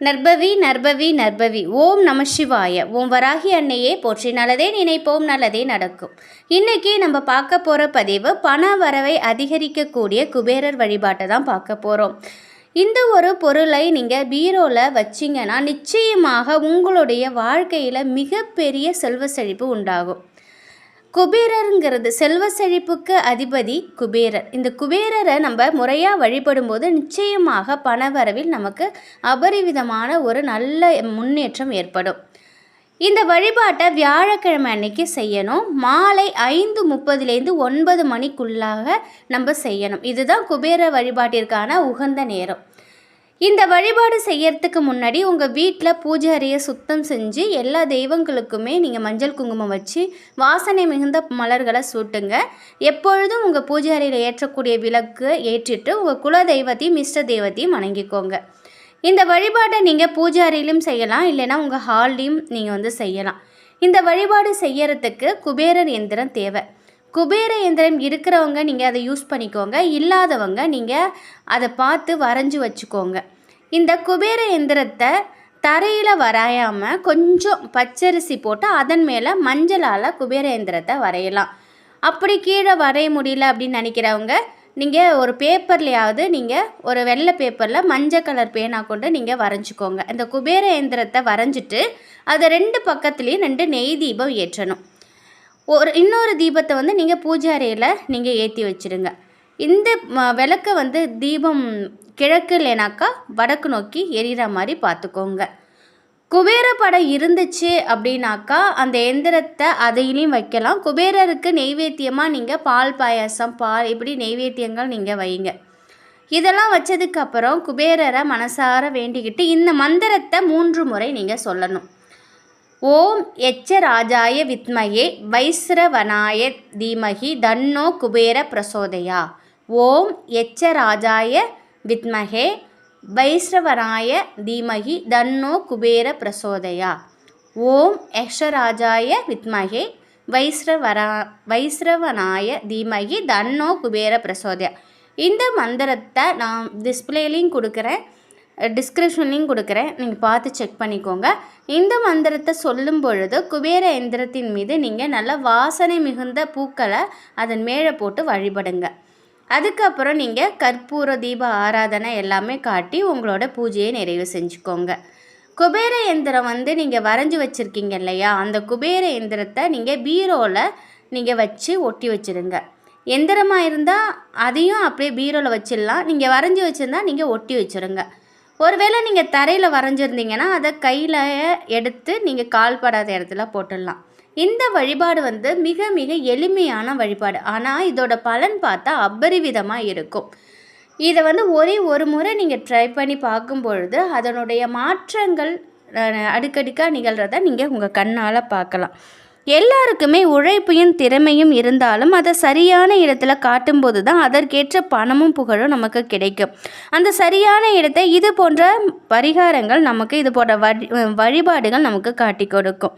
நற்பவி நற்பவி நற்பவி. ஓம் நம சிவாய. ஓம் வராகி அன்னையே போற்றி. நல்லதே நினைப்போம், நல்லதே நடக்கும். இன்றைக்கி நம்ம பார்க்க போகிற பதிவு பண வரவை அதிகரிக்கக்கூடிய குபேரர் வழிபாட்டை தான் பார்க்க போகிறோம். இந்த ஒரு பொருளை நீங்கள் பீரோவில் வச்சிங்கன்னா நிச்சயமாக உங்களுடைய வாழ்க்கையில் மிகப்பெரிய செல்வ செழிப்பு உண்டாகும். குபேரருங்கிறது செல்வ செழிப்புக்கு அதிபதி குபேரர். இந்த குபேரரை நம்ம முறையாக வழிபடும்போது நிச்சயமாக பணவரவில் நமக்கு அபரிவிதமான ஒரு நல்ல முன்னேற்றம் ஏற்படும். இந்த வழிபாட்டை வியாழக்கிழமை அன்னைக்கு செய்யணும். மாலை 5:30 9 மணிக்குள்ளாக நம்ம செய்யணும். இதுதான் குபேர வழிபாட்டிற்கான உகந்த நேரம். இந்த வழிபாடு செய்யறதுக்கு முன்னாடி உங்கள் வீட்டில் பூஜை அறையை சுத்தம் செஞ்சு எல்லா தெய்வங்களுக்குமே நீங்கள் மஞ்சள் குங்குமம் வச்சு வாசனை மிகுந்த மலர்களை சூட்டுங்க. எப்பொழுதும் உங்கள் பூஜை அறையில் ஏற்றக்கூடிய விளக்கு ஏற்றிட்டு உங்கள் குல தெய்வத்தையும் இஷ்ட தெய்வத்தையும் வணங்கிக்கோங்க. இந்த வழிபாட்டை நீங்கள் பூஜை அறையிலும் செய்யலாம், இல்லைன்னா உங்கள் ஹால்லையும் நீங்கள் செய்யலாம். இந்த வழிபாடு செய்யறதுக்கு குபேரர் எந்திரம் தேவை. குபேர எந்திரம் இருக்கிறவங்க நீங்கள் அதை யூஸ் பண்ணிக்கோங்க, இல்லாதவங்க நீங்கள் அதை பார்த்து வரைஞ்சி வச்சுக்கோங்க. இந்த குபேர எந்திரத்தை தரையில் வரையாமல் கொஞ்சம் பச்சரிசி போட்டு அதன் மேலே மஞ்சளால் குபேர எந்திரத்தை வரையலாம். அப்படி கீழே வரைய முடியல அப்படின்னு நினைக்கிறவங்க நீங்கள் ஒரு பேப்பர்லையாவது நீங்கள் ஒரு வெள்ளை பேப்பரில் மஞ்சள் கலர் பேனா கொண்டு நீங்கள் வரைஞ்சிக்கோங்க. இந்த குபேர எந்திரத்தை வரைஞ்சிட்டு அதை 2 பக்கத்துலேயும் 2 நெய் தீபம் ஏற்றணும். இன்னொரு தீபத்தை நீங்கள் பூஜை அறையில் நீங்கள் ஏற்றி வச்சுருங்க. இந்த விளக்கை தீபம் கிழக்கு இல்லைனாக்கா வடக்கு நோக்கி எரிகிற மாதிரி பார்த்துக்கோங்க. குபேர படம் இருந்துச்சு அப்படின்னாக்கா அந்த எந்திரத்தை அதையிலையும் வைக்கலாம். குபேரருக்கு நெய்வேத்தியமாக நீங்கள் பால் பாயாசம், பால் இப்படி நெய்வேத்தியங்கள் நீங்கள் வைங்க. இதெல்லாம் வச்சதுக்கப்புறம் குபேரரை மனசார வேண்டிக்கிட்டு இந்த மந்திரத்தை 3 முறை நீங்கள் சொல்லணும். ஓம் எச்சராஜாய வித்மயே வைஸ்ரவனாய தீமகி தன்னோ குபேர பிரசோதயா. ஓம் எச்சராஜாய வித்மகே வைஸ்ரவனாய தீமகி தன்னோ குபேர பிரசோதயா. ஓம் யக்ஷராஜாய வித்மகே வைஸ்ரவனாய தீமகி தன்னோ குபேர பிரசோதயா. இந்த மந்திரத்தை நான் டிஸ்பிளேலையும் கொடுக்குறேன், டிஸ்கிரிப்ஷன்லையும் கொடுக்குறேன், நீங்கள் பார்த்து செக் பண்ணிக்கோங்க. இந்த மந்திரத்தை சொல்லும் பொழுது குபேர எந்திரத்தின் மீது நீங்கள் நல்ல வாசனை மிகுந்த பூக்களை அதன் மேலே போட்டு வழிபடுங்க. அதுக்கப்புறம் நீங்கள் கற்பூர தீப ஆராதனை எல்லாமே காட்டி உங்களோட பூஜையை நிறைவு செஞ்சுக்கோங்க. குபேர எந்திரம் நீங்கள் வரைஞ்சி வச்சுருக்கீங்க இல்லையா, அந்த குபேர எந்திரத்தை நீங்கள் பீரோவில் நீங்கள் வச்சு ஒட்டி வச்சுருங்க. எந்திரமாக இருந்தால் அதையும் அப்படியே பீரோவில் வச்சிடலாம், நீங்கள் வரைஞ்சி வச்சுருந்தா நீங்கள் ஒட்டி வச்சுருங்க. ஒருவேளை நீங்கள் தரையில் வரைஞ்சிருந்தீங்கன்னா அதை கையில் எடுத்து நீங்கள் கால்படாத இடத்துல போட்டுடலாம். இந்த வழிபாடு மிக மிக எளிமையான வழிபாடு, ஆனால் இதோட பலன் பார்த்தா அபரிவிதமாக இருக்கும். இதை ஒரே ஒரு முறை நீங்கள் ட்ரை பண்ணி பார்க்கும் பொழுது அதனுடைய மாற்றங்கள் அடுக்கடுக்காக நிகழ்கிறத நீங்கள் உங்கள் கண்ணால் பார்க்கலாம். எல்லாருக்குமே உழைப்பையும் திறமையும் இருந்தாலும் அதை சரியான இடத்துல காட்டும்போது தான் அதற்கேற்ற பணமும் புகழும் நமக்கு கிடைக்கும். அந்த சரியான இடத்தை இது போன்ற பரிகாரங்கள் நமக்கு, இது போன்ற வழிபாடுகள் நமக்கு காட்டி கொடுக்கும்.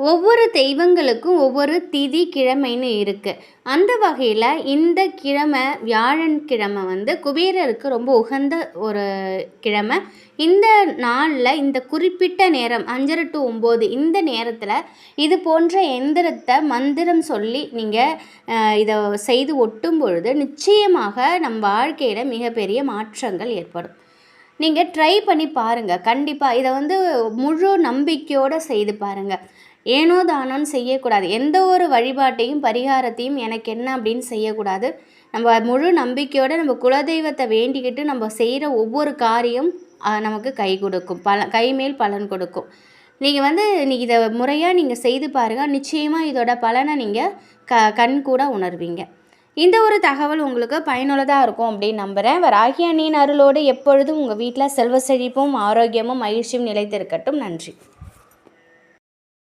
ஒவ்வொரு தெய்வங்களுக்கும் ஒவ்வொரு திதி கிழமைன்னு இருக்குது. அந்த வகையில் இந்த கிழமை வியாழன்கிழமை குபேரருக்கு ரொம்ப உகந்த ஒரு கிழமை. இந்த நாளில் இந்த குறிப்பிட்ட நேரம் 5:30 to 9 இந்த நேரத்தில் இது போன்ற எந்திரத்தை மந்திரம் சொல்லி நீங்கள் இதை செய்து ஒட்டும் பொழுது நிச்சயமாக நம் வாழ்க்கையில் மிகப்பெரிய மாற்றங்கள் ஏற்படும். நீங்கள் ட்ரை பண்ணி பாருங்கள். கண்டிப்பாக இதை முழு நம்பிக்கையோடு செய்து பாருங்கள். ஏனோ தானோன்னு செய்யக்கூடாது. எந்த ஒரு வழிபாட்டையும் பரிகாரத்தையும் எனக்கு என்ன அப்படின்னு செய்யக்கூடாது. நம்ம முழு நம்பிக்கையோடு நம்ம குலதெய்வத்தை வேண்டிக்கிட்டு நம்ம செய்கிற ஒவ்வொரு காரியம் நமக்கு கை கொடுக்கும், கைமேல் பலன் கொடுக்கும். நீங்கள் இதை முறையாக நீங்கள் செய்து பாருங்கள். நிச்சயமாக இதோட பலனை நீங்கள் கண் கூட உணர்வீங்க. இந்த ஒரு தகவல் உங்களுக்கு பயனுள்ளதாக இருக்கும் அப்படின்னு நம்புகிறேன். வராகி அன்னையின் அருளோடு எப்பொழுதும் உங்கள் வீட்டில் செல்வ செழிப்பும் ஆரோக்கியமும் மகிழ்ச்சியும் நிலைத்திருக்கட்டும். நன்றி.